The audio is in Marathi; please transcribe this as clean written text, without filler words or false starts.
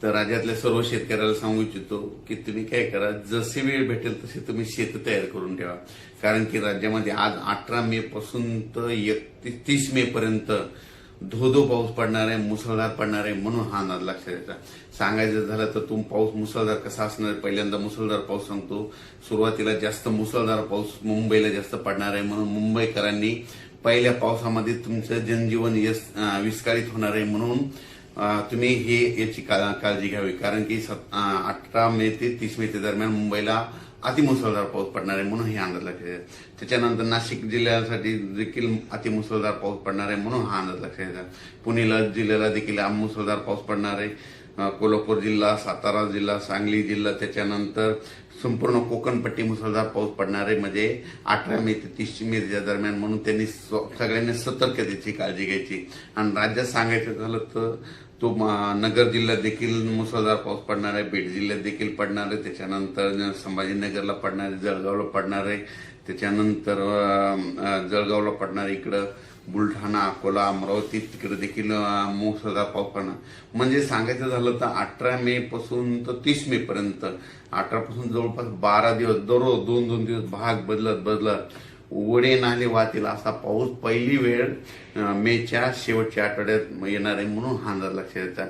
तर राज्यातल्या सर्व शेतकऱ्याला सांगू इच्छितो की तुम्ही काय करा, जसे वेळ भेटेल तसे तुम्ही शेत तयार करून ठेवा. कारण की राज्यामध्ये आज 18 मे पासून तर 31 मे पर्यंत धो पाऊस पडणार आहे, मुसळधार पडणार आहे. म्हणून हा अंदाज लक्षात घ्यायचा. सांगायचं झालं तर पाऊस मुसळधार कसा असणार आहे, पहिल्यांदा मुसळधार पाऊस सांगतो. सुरुवातीला जास्त मुसळधार पाऊस मुंबईला जास्त पडणार आहे. म्हणून मुंबईकरांनी पहिल्या पावसामध्ये तुमचं जनजीवन विस्कळीत होणार आहे. म्हणून तुम्ही याची काळजी घ्यावी. कारण की 18 मे ते 30 मे दरम्यान मुंबईला अतिमुसळधार पाऊस पडणार आहे. म्हणून हे अंदाज लक्षात घ्या. त्याच्यानंतर नाशिक जिल्ह्यासाठी देखील अतिमुसळधार पाऊस पडणार आहे. म्हणून हा अंदाज लक्षात घ्या. पुणे जिल्ह्याला देखील मुसळधार पाऊस पडणार आहे. कोल्हापूर जिल्हा, सातारा जिल्हा, सांगली जिल्हा, त्याच्यानंतर संपूर्ण कोकणपट्टी मुसळधार पाऊस पडणार आहे. म्हणजे 18 मे ते 30 मे दरम्यान. म्हणून त्यांनी सगळ्यांनी सतर्कतेची काळजी घ्यायची. आणि राज्यात सांगायचं झालं तर नगर जिल्ह्यात देखील मुसळधार पाऊस पडणार आहे, बीड जिल्ह्यात देखील पडणार आहे, त्याच्यानंतर संभाजीनगरला पडणार आहे, जळगावला पडणार आहे, त्याच्यानंतर जळगावला पडणार आहे, इकडं बुलढाणा, अकोला, अमरावती तिकडे देखील मुसळधार पाऊस पडणार. म्हणजे सांगायचं झालं तर 18 मे पासून तर 30 मे पर्यंत, 18 पासून जवळपास 12 दिवस दररोज 2-2 दिवस भाग बदलत ओढे नाले वाहतील असा पाऊस पहिली वेळ मेच्या शेवटच्या आठवड्यात येणार आहे. म्हणून हा अंदाज लक्षात घ्यायचा.